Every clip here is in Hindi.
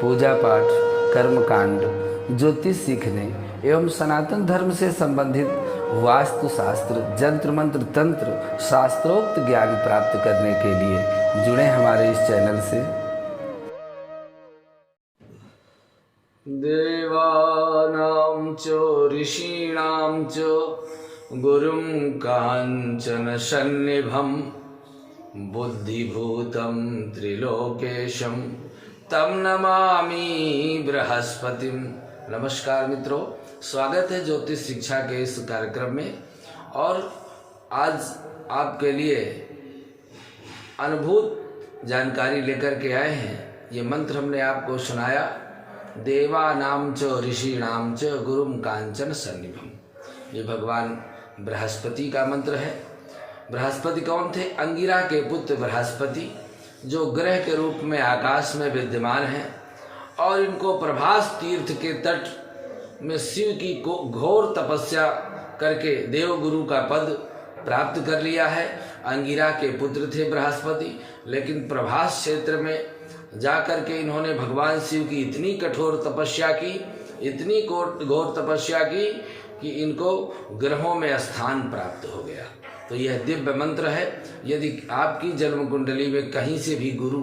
पूजा पाठ, कर्मकांड, ज्योतिष सीखने एवं सनातन धर्म से संबंधित वास्तु शास्त्र, जंत्र मंत्र, तंत्र, शास्त्रोक्त ज्ञान प्राप्त करने के लिए जुड़े हमारे इस चैनल से। देवानां च ऋषीणां च गुरुं कांचन सन्निभं बुद्धिभूतं त्रिलोकेशं तम नमामि बृहस्पतिम। नमस्कार मित्रों, स्वागत है ज्योतिष शिक्षा के इस कार्यक्रम में। और आज आपके लिए अनुभूत जानकारी लेकर के आए हैं। ये मंत्र हमने आपको सुनाया, देवानां च ऋषीणां च गुरुं कांचन सन्निभं। ये भगवान बृहस्पति का मंत्र है। बृहस्पति कौन थे? अंगिरा के पुत्र बृहस्पति, जो ग्रह के रूप में आकाश में विद्यमान हैं और इनको प्रभास तीर्थ के तट में शिव की घोर तपस्या करके देवगुरु का पद प्राप्त कर लिया है। अंगिरा के पुत्र थे बृहस्पति, लेकिन प्रभास क्षेत्र में जाकर के इन्होंने भगवान शिव की इतनी कठोर तपस्या की, इतनी घोर तपस्या की कि इनको ग्रहों में स्थान प्राप्त हो गया। तो यह दिव्य मंत्र है। यदि आपकी जन्म कुंडली में कहीं से भी गुरु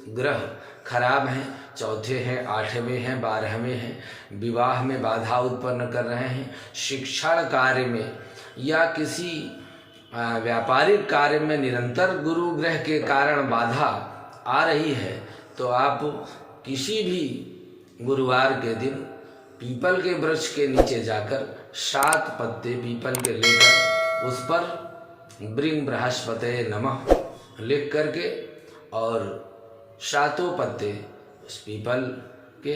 ग्रह खराब हैं, चौथे हैं, आठवें हैं, 12वें हैं, विवाह में बाधा उत्पन्न कर रहे हैं, शिक्षण कार्य में या किसी व्यापारिक कार्य में निरंतर गुरु ग्रह के कारण बाधा आ रही है, तो आप किसी भी गुरुवार के दिन पीपल के वृक्ष के नीचे जाकर 7 पत्ते पीपल के लेकर उस पर ब्रिंग बृहस्पते नमः लिख करके और 7 पत्ते उस पीपल के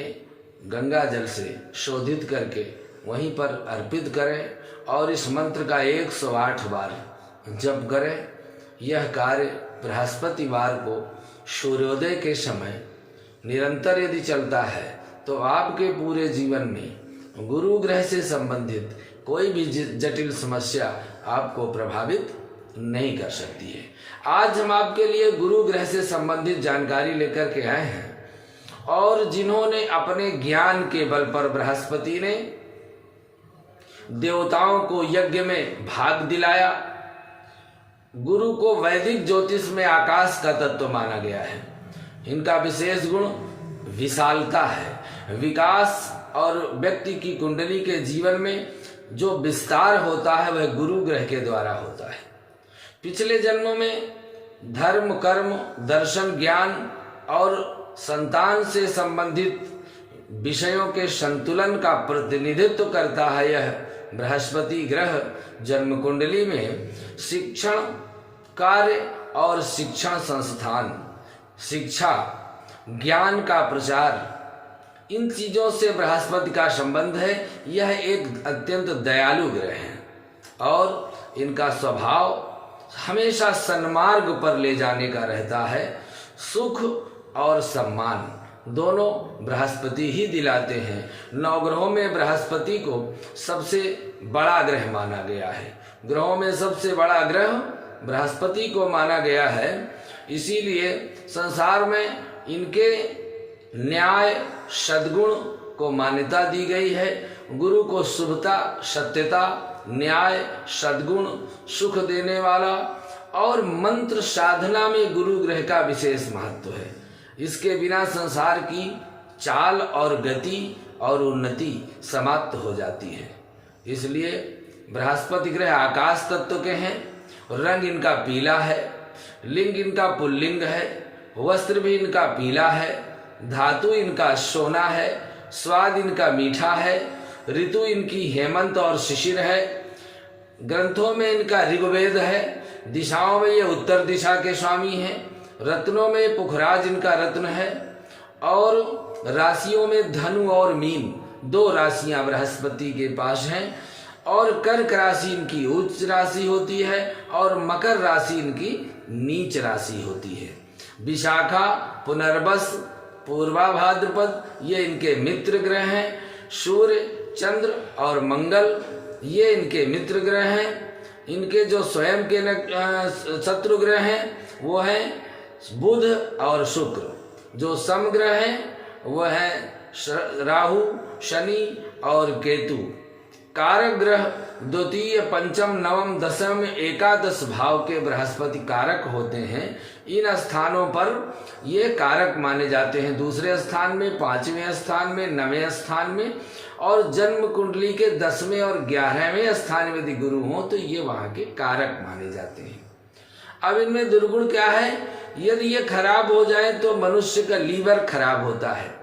गंगा जल से शोधित करके वहीं पर अर्पित करें और इस मंत्र का 108 बार जप करें। यह कार्य बृहस्पतिवार को सूर्योदय के समय निरंतर यदि चलता है तो आपके पूरे जीवन में गुरु ग्रह से संबंधित कोई भी जटिल समस्या आपको प्रभावित नहीं कर सकती है। आज हम आपके लिए गुरु ग्रह से संबंधित जानकारी लेकर के आए हैं। और जिन्होंने अपने ज्ञान के बल पर, बृहस्पति ने देवताओं को यज्ञ में भाग दिलाया। गुरु को वैदिक ज्योतिष में आकाश का तत्व माना गया है। इनका विशेष गुण विशालता है। विकास और व्यक्ति की कुंडली के जीवन में जो विस्तार होता है वह गुरु ग्रह के द्वारा होता है। पिछले जन्मों में धर्म, कर्म, दर्शन, ज्ञान और संतान से संबंधित विषयों के संतुलन का प्रतिनिधित्व करता है यह बृहस्पति ग्रह। जन्म कुंडली में शिक्षण कार्य और शिक्षण संस्थान, शिक्षा, ज्ञान का प्रचार, इन चीजों से बृहस्पति का संबंध है। यह एक अत्यंत दयालु ग्रह है और इनका स्वभाव हमेशा सन्मार्ग पर ले जाने का रहता है। सुख और सम्मान दोनों बृहस्पति ही दिलाते हैं। 9 ग्रहों में बृहस्पति को सबसे बड़ा ग्रह माना गया है। ग्रहों में सबसे बड़ा ग्रह बृहस्पति को माना गया है। इसीलिए संसार में इनके न्याय, सद्गुण को मान्यता दी गई है। गुरु को शुभता, सत्यता, न्याय, सद्गुण, सुख देने वाला और मंत्र साधना में गुरु ग्रह का विशेष महत्व है। इसके बिना संसार की चाल और गति और उन्नति समाप्त हो जाती है। इसलिए बृहस्पति ग्रह आकाश तत्व के हैं। रंग इनका पीला है, लिंग इनका पुल्लिंग है, वस्त्र भी इनका पीला है, धातु इनका सोना है, स्वाद इनका मीठा है, ऋतु इनकी हेमंत और शिशिर है, ग्रंथों में इनका ऋग्वेद है, दिशाओं में ये उत्तर दिशा के स्वामी हैं, रत्नों में पुखराज इनका रत्न है और राशियों में धनु और मीन 2 राशियां बृहस्पति के पास हैं। और कर्क राशि इनकी उच्च राशि होती है और मकर राशि इनकी नीच राशि होती है। विशाखा, पुनर्वस, पूर्वा भाद्रपद ये इनके मित्र ग्रह हैं। सूर्य, चंद्र और मंगल ये इनके मित्र ग्रह हैं। इनके जो स्वयं के शत्रु ग्रह हैं वो हैं बुध और शुक्र। जो समग्रह हैं वह है राहु, शनि और केतु। कारक ग्रह द्वितीय, पंचम, नवम, दशम, एकादश भाव के बृहस्पति कारक होते हैं। इन स्थानों पर ये कारक माने जाते हैं। दूसरे स्थान में, पांचवें स्थान में, नवें स्थान में और जन्म कुंडली के 10वें और 11वें स्थान में यदि गुरु हो तो ये वहां के कारक माने जाते हैं। अब इनमें दुर्गुण क्या है? यदि ये खराब हो जाए तो मनुष्य का लीवर खराब होता है।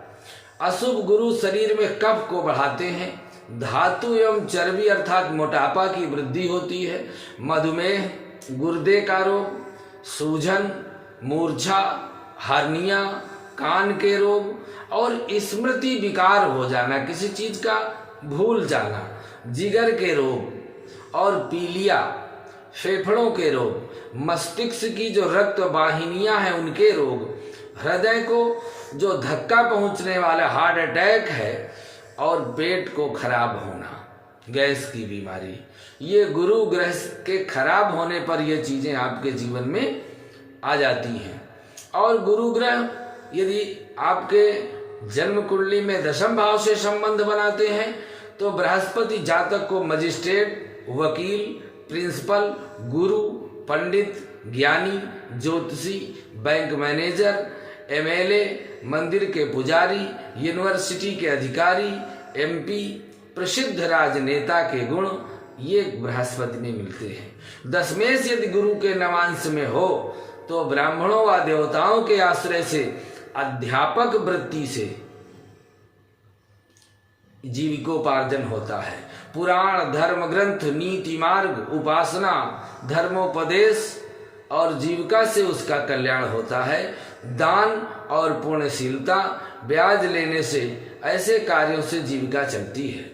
अशुभ गुरु शरीर में कफ को बढ़ाते हैं, धातु एवं चर्बी अर्थात मोटापा की वृद्धि होती है, मधुमेह, गुर्दे का रोग, सूजन, मूर्छा, हर्निया, कान के रोग और स्मृति विकार हो जाना, किसी चीज का भूल जाना, जिगर के रोग और पीलिया, फेफड़ों के रोग, मस्तिष्क की जो रक्त वाहिनियां हैं उनके रोग, हृदय को जो धक्का पहुंचने वाला हार्ट अटैक है और पेट को खराब होना, गैस की बीमारी, ये गुरु ग्रह के खराब होने पर ये चीजें आपके जीवन में आ जाती हैं। और गुरु ग्रह यदि आपके जन्म कुंडली में दशम भाव से संबंध बनाते हैं तो बृहस्पति जातक को मजिस्ट्रेट, वकील, प्रिंसिपल, गुरु, पंडित, ज्ञानी, ज्योतिषी, बैंक मैनेजर, एमएलए, मंदिर के पुजारी, यूनिवर्सिटी के अधिकारी, एमपी, प्रसिद्ध राजनेता के गुण ये बृहस्पति में मिलते हैं। दशमेश यदि गुरु के नवांश में हो तो ब्राह्मणों व देवताओं के आश्रय से, अध्यापक वृत्ति से जीविकोपार्जन होता है। पुराण, धर्म ग्रंथ, नीति मार्ग, उपासना, धर्मोपदेश और जीविका से उसका कल्याण होता है। दान और पुण्यशीलता, ब्याज लेने से, ऐसे कार्यों से जीविका चलती है।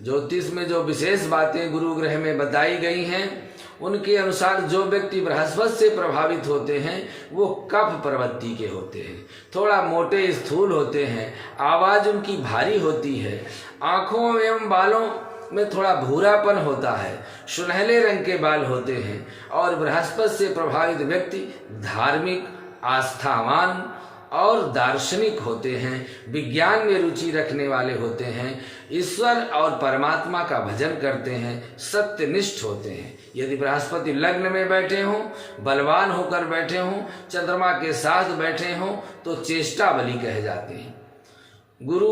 ज्योतिष में जो विशेष बातें गुरु ग्रह में बताई गई हैं उनके अनुसार जो व्यक्ति बृहस्पति से प्रभावित होते हैं वो कफ प्रवृत्ति के होते हैं, थोड़ा मोटे स्थूल होते हैं, आवाज उनकी भारी होती है, आंखों एवं बालों में थोड़ा भूरापन होता है, सुनहले रंग के बाल होते हैं और बृहस्पति से प्रभावित व्यक्ति धार्मिक, आस्थावान और दार्शनिक होते हैं, विज्ञान में रुचि रखने वाले होते हैं, ईश्वर और परमात्मा का भजन करते हैं, सत्यनिष्ठ होते हैं। यदि बृहस्पति लग्न में बैठे हों, बलवान होकर बैठे हों, चंद्रमा के साथ बैठे हों तो चेष्टा बलि कहे जाते हैं। गुरु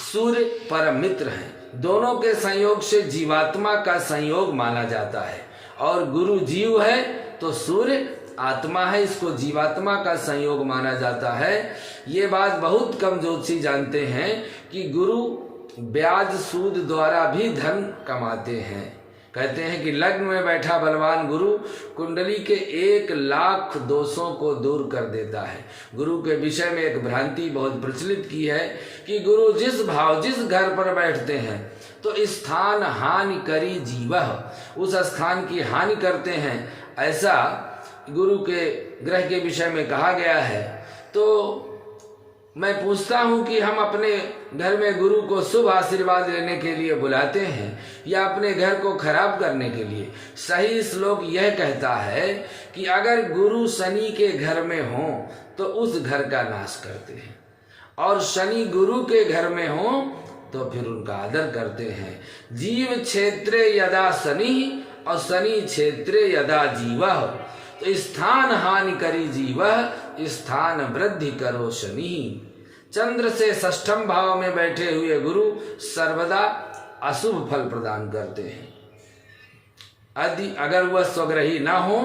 सूर्य परम मित्र हैं, दोनों के संयोग से जीवात्मा का संयोग माना जाता है और गुरु जीव है तो सूर्य आत्मा है, इसको जीवात्मा का संयोग माना जाता है। ये बात बहुत कम ज्योतिषी जानते हैं कि गुरु ब्याज सूद द्वारा भी धन कमाते हैं। कहते हैं कि लग्न में बैठा बलवान गुरु कुंडली के 1,00,000 दोषों को दूर कर देता है। गुरु के विषय में एक भ्रांति बहुत प्रचलित की है कि गुरु जिस भाव जिस घर पर बैठते हैं तो स्थान हानि करी जीवः, उस स्थान की हानि करते हैं, ऐसा गुरु के ग्रह के विषय में कहा गया है। तो मैं पूछता हूं कि हम अपने घर में गुरु को शुभ आशीर्वाद लेने के लिए बुलाते हैं या अपने घर को खराब करने के लिए? सही श्लोक यह कहता है कि अगर गुरु शनि के घर में हो तो उस घर का नाश करते हैं और शनि गुरु के घर में हो तो फिर उनका आदर करते हैं। जीव क्षेत्रे यदा शनि और शनि क्षेत्रे यदा जीवः, तो स्थान हानि करी जीवः, स्थान वृद्धि करो शनि। चंद्र से षष्ठम भाव में बैठे हुए गुरु सर्वदा अशुभ फल प्रदान करते हैं। यदि अगर वह स्वग्रही ना हो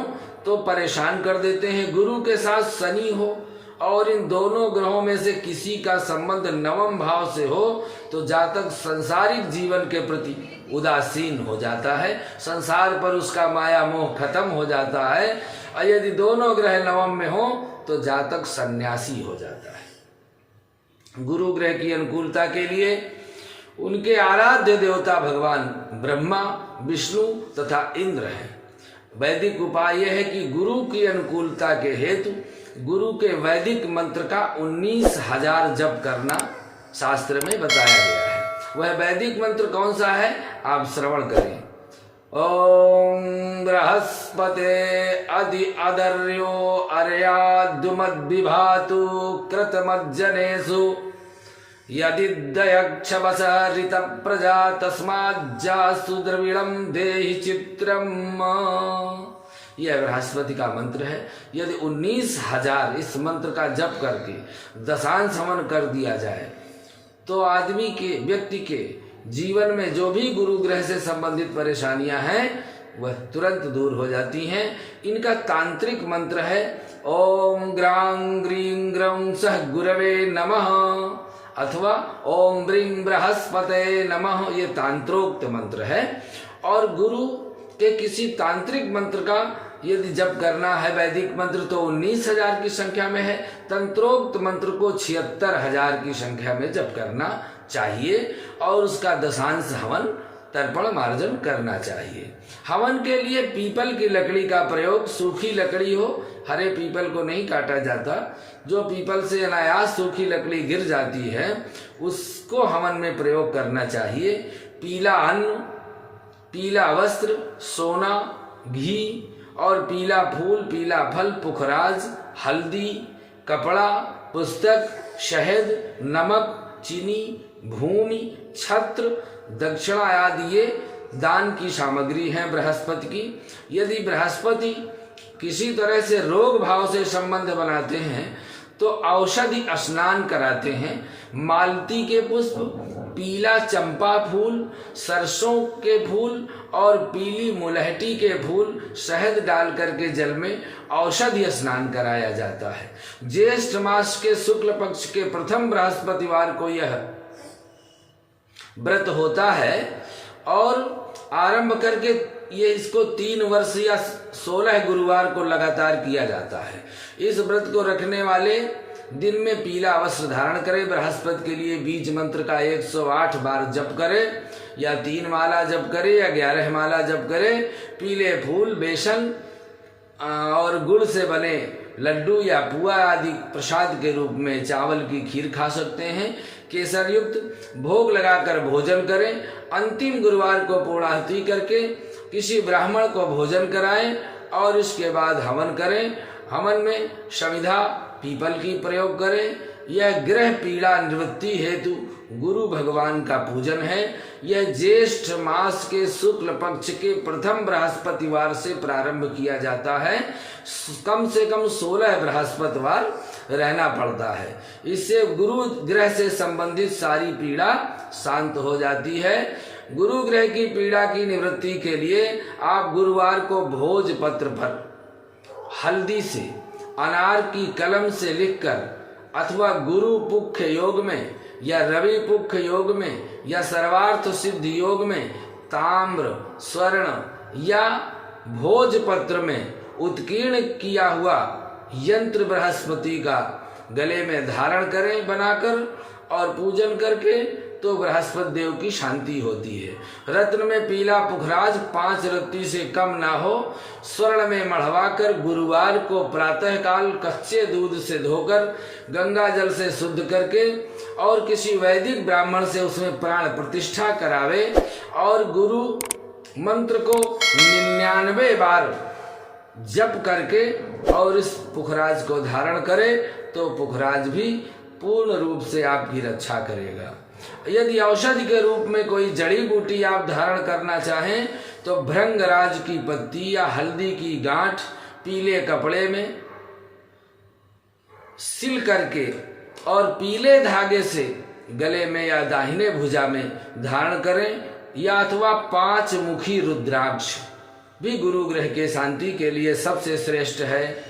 तो परेशान कर देते हैं। गुरु के साथ शनि हो और इन दोनों ग्रहों में से किसी का संबंध नवम भाव से हो तो जातक संसारिक जीवन के प्रति उदासीन हो जाता है, संसार पर उसका माया मोह खत्म हो जाता है। और यदि दोनों ग्रह नवम में हो तो जातक सन्यासी हो जाता है। गुरु ग्रह की अनुकूलता के लिए उनके आराध्य देवता भगवान ब्रह्मा, विष्णु तथा इंद्र हैं। वैदिक उपाय यह है कि गुरु की अनुकूलता के हेतु गुरु के वैदिक मंत्र का 19,000 जप करना शास्त्र में बताया गया है। वह वैदिक मंत्र कौन सा है आप श्रवण करें। ओम बृहस्पते अधि अदर्यो अर्याद्युमद्विभातु कृतमज्जनेषु यदिदयक्षवसरित प्रजा तस्माज्जासु द्रविणं देहि चित्रम। यह बृहस्पति का मंत्र है। यदि 19,000 इस मंत्र का जप करके दशांश हवन कर दिया जाए तो आदमी के व्यक्ति के जीवन में जो भी गुरु ग्रह से संबंधित परेशानियां हैं वह तुरंत दूर हो जाती हैं। इनका तांत्रिक मंत्र है ओम ग्रां ग्रीं ग्रौं सह गुरवे नमः अथवा ओम ब्रीं बृहस्पते नमः। ये तांत्रोक्त मंत्र है। और गुरु के किसी तांत्रिक मंत्र का यदि जप करना है, वैदिक मंत्र तो 19,000 की संख्या में है, तंत्रोक्त मंत्र को 76,000 की संख्या में जप करना चाहिए और उसका दशांश हवन तर्पण मार्जन करना चाहिए। हवन के लिए पीपल की लकड़ी का प्रयोग, सूखी लकड़ी हो, हरे पीपल को नहीं काटा जाता, जो पीपल से अनायास सूखी लकड़ी गिर जाती है उसको हवन में प्रयोग करना चाहिए। पीला अन्न, पीला वस्त्र, सोना, घी और पीला फूल, पीला फल, पुखराज, हल्दी, कपड़ा, पुस्तक, शहद, नमक, चीनी, भूमि, छत्र, दक्षिणा आदि ये दान की सामग्री है बृहस्पति की। यदि बृहस्पति किसी तरह से रोग भाव से संबंध बनाते हैं तो औषधि स्नान कराते हैं। मालती के पुष्प, पीला चंपा फूल, सरसों के फूल और पीली मुलहटी के फूल शहद डाल करके जल में औषधि स्नान कराया जाता है। ज्येष्ठ मास के शुक्ल पक्ष के प्रथम बृहस्पतिवार को यह व्रत होता है और आरंभ करके ये इसको 3 वर्ष या 16 गुरुवार को लगातार किया जाता है। इस व्रत को रखने वाले दिन में पीला वस्त्र धारण करें। बृहस्पति के लिए बीज मंत्र का 108 बार जप करें या 3 माला जप करें या 11 माला जप करें। पीले फूल, बेसन और गुड़ से बने लड्डू या पुआ आदि प्रसाद के रूप में चावल की खीर खा सकते हैं। केसर युक्त भोग लगाकर भोजन करें। अंतिम गुरुवार को पूर्णाहुति करके किसी ब्राह्मण को भोजन कराएं और इसके बाद हवन करें। हवन में समिधा पीपल की प्रयोग करें। यह ग्रह पीड़ा निवृत्ति हेतु गुरु भगवान का पूजन है। यह ज्येष्ठ मास के शुक्ल पक्ष के प्रथम बृहस्पतिवार से प्रारंभ किया जाता है। कम से कम 16 बृहस्पतिवार रहना पड़ता है। इससे गुरु ग्रह से संबंधित सारी पीड़ा शांत हो जाती है। गुरु ग्रह की पीड़ा की निवृत्ति के लिए आप गुरुवार को भोज पत्र पर हल्दी से अनार की कलम से लिखकर अथवा गुरु पुख्य योग में या रवि पुख्य योग में या सर्वार्थ सिद्ध योग में ताम्र, स्वर्ण या भोजपत्र में उत्कीर्ण किया हुआ यंत्र बृहस्पति का गले में धारण करें बनाकर और पूजन करके तो बृहस्पति देव की शांति होती है। रत्न में पीला पुखराज 5 रत्ती से कम ना हो स्वर्ण में मढ़वा कर गुरुवार को प्रातः काल कच्चे दूध से धोकर गंगा जल से शुद्ध करके और किसी वैदिक ब्राह्मण से उसमें प्राण प्रतिष्ठा करावे और गुरु मंत्र को 99 बार जप करके और इस पुखराज को धारण करे तो पुखराज भी पूर्ण रूप से आपकी रक्षा करेगा। यदि औषधि के रूप में कोई जड़ी बूटी आप धारण करना चाहें तो भृंगराज की पत्ती या हल्दी की गांठ पीले कपड़े में सिल करके और पीले धागे से गले में या दाहिने भुजा में धारण करें या अथवा 5 मुखी रुद्राक्ष भी गुरु ग्रह के शांति के लिए सबसे श्रेष्ठ है।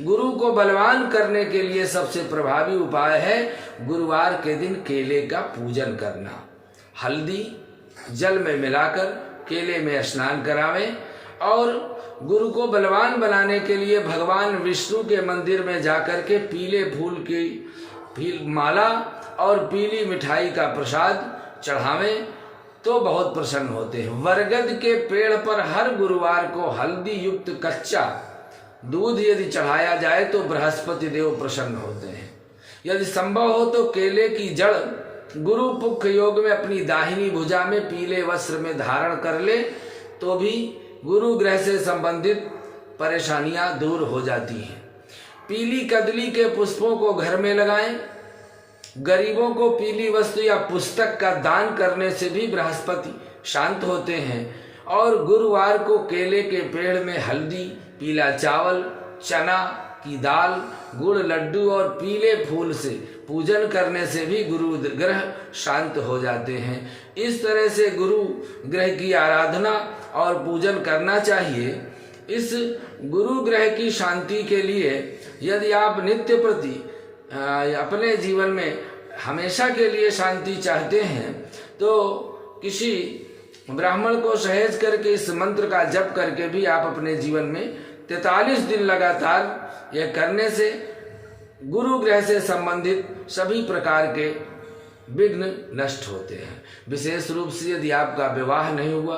गुरु को बलवान करने के लिए सबसे प्रभावी उपाय है गुरुवार के दिन केले का पूजन करना। हल्दी जल में मिलाकर केले में स्नान करावें और गुरु को बलवान बनाने के लिए भगवान विष्णु के मंदिर में जाकर के पीले फूल की माला और पीली मिठाई का प्रसाद चढ़ावें तो बहुत प्रसन्न होते हैं। बरगद के पेड़ पर हर गुरुवार को हल्दी युक्त कच्चा दूध यदि चढ़ाया जाए तो बृहस्पति देव प्रसन्न होते हैं। यदि संभव हो तो केले की जड़ गुरु पुख्य योग में अपनी दाहिनी भुजा में पीले वस्त्र में धारण कर ले तो भी गुरु ग्रह से संबंधित परेशानियां दूर हो जाती हैं। पीली कदली के पुष्पों को घर में लगाएं गरीबों को पीली वस्तु या पुस्तक का दान करने से भी बृहस्पति शांत होते हैं। और गुरुवार को केले के पेड़ में हल्दी, पीला चावल, चना की दाल, गुड़, लड्डू और पीले फूल से पूजन करने से भी गुरु ग्रह शांत हो जाते हैं। इस तरह से गुरु ग्रह की आराधना और पूजन करना चाहिए। इस गुरु ग्रह की शांति के लिए यदि आप नित्य प्रति अपने जीवन में हमेशा के लिए शांति चाहते हैं तो किसी ब्राह्मण को सहेज करके इस मंत्र का जप करके भी आप अपने जीवन में 43 दिन लगातार यह करने से गुरु ग्रह से संबंधित सभी प्रकार के विघ्न नष्ट होते हैं। विशेष रूप से यदि आपका विवाह नहीं हुआ,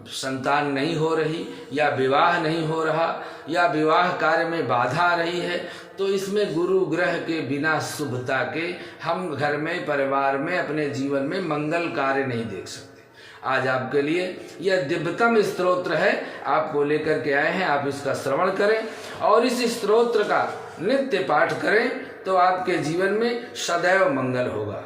संतान नहीं हो रही या विवाह नहीं हो रहा या विवाह कार्य में बाधा आ रही है तो इसमें गुरु ग्रह के बिना शुभता के हम घर में, परिवार में, अपने जीवन में मंगल कार्य नहीं देख सकते। आज आपके लिए यह दिव्यतम स्तोत्र है, आपको लेकर के आए हैं। आप इसका श्रवण करें और इस स्तोत्र का नित्य पाठ करें तो आपके जीवन में सदैव मंगल होगा।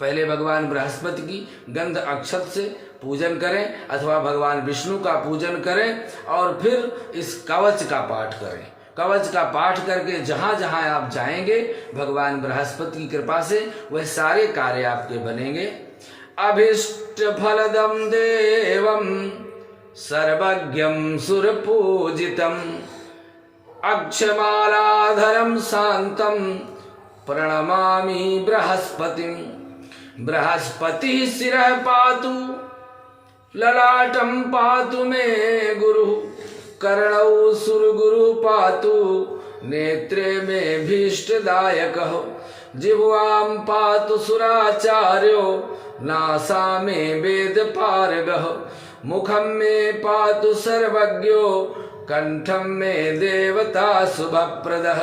पहले भगवान बृहस्पति की गंध अक्षत से पूजन करें अथवा भगवान विष्णु का पूजन करें और फिर इस कवच का पाठ करें। कवच का पाठ करके जहां जहां आप जाएंगे भगवान बृहस्पति की कृपा से वह सारे कार्य आपके बनेंगे। अभीष्ट फलदम देवम सर्वज्ञम सुरपूजितम अक्षमालाधरम शांतम प्रणमामि बृहस्पतिम। बृहस्पति शिरः पातु ललाटम पातु मे गुरु कर्णौ सुरगुरु पातु नेत्रे में भीष्टदायकः। जिह्वां पातु सुराचार्यो नासा में वेद पारगः। मुखं में पातु सर्वज्ञो कंठं में देवता शुभप्रदः।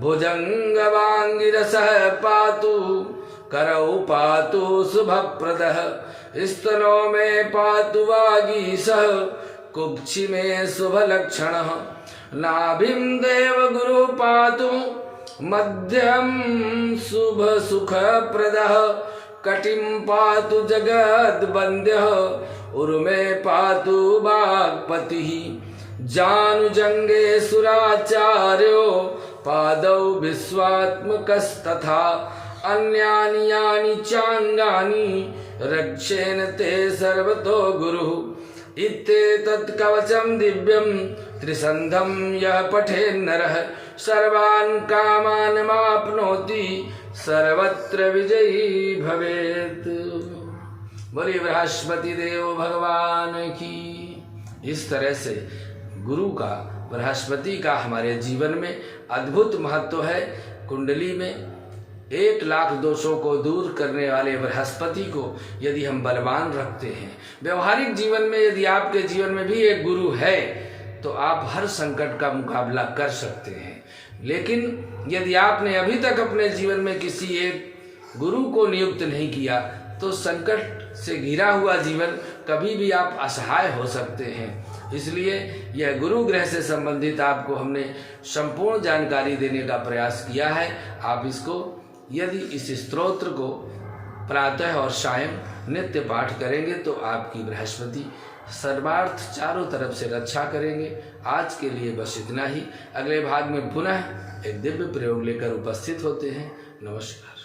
भुजंगवांगिरसः पातु करौ पातु शुभप्रदः। स्तनों में पातु वागीशः कुक्षि में शुभ लक्षणः। नाभिं देव गुरु पातु मध्यम शुभ सुखप्रदः। कटिं पातु जगद बंद्यः उर्मे पातु वाग्पतिः। जानुजंगे सुराचार्यो पादौ विश्वात्मकस्तथा। अन्यानि यानि चांगानि रक्षेन ते सर्वतो गुरुः। इत्येतत् कवचं दिव्यं त्रिसन्धं यः पठेन्नरः सर्वान् कामान् माप्नोति सर्वत्र विजयी भवेत्। बोलिए बृहस्पति देव भगवान की। इस तरह से गुरु का, बृहस्पति का हमारे जीवन में अद्भुत महत्व है। कुंडली में 1,00,000 दोषों को दूर करने वाले बृहस्पति को यदि हम बलवान रखते हैं, व्यवहारिक जीवन में यदि आपके जीवन में भी एक गुरु है तो आप हर संकट का मुकाबला कर सकते हैं। लेकिन यदि आपने अभी तक अपने जीवन में किसी एक गुरु को नियुक्त नहीं किया तो संकट से घिरा हुआ जीवन कभी भी आप असहाय हो सकते हैं। इसलिए यह गुरु ग्रह से संबंधित आपको हमने संपूर्ण जानकारी देने का प्रयास किया है। आप इसको यदि इस स्तोत्र को प्रातः और सायं नित्य पाठ करेंगे तो आपकी बृहस्पति सर्वार्थ चारों तरफ से रक्षा करेंगे। आज के लिए बस इतना ही। अगले भाग में पुनः एक दिव्य प्रयोग लेकर उपस्थित होते हैं। नमस्कार।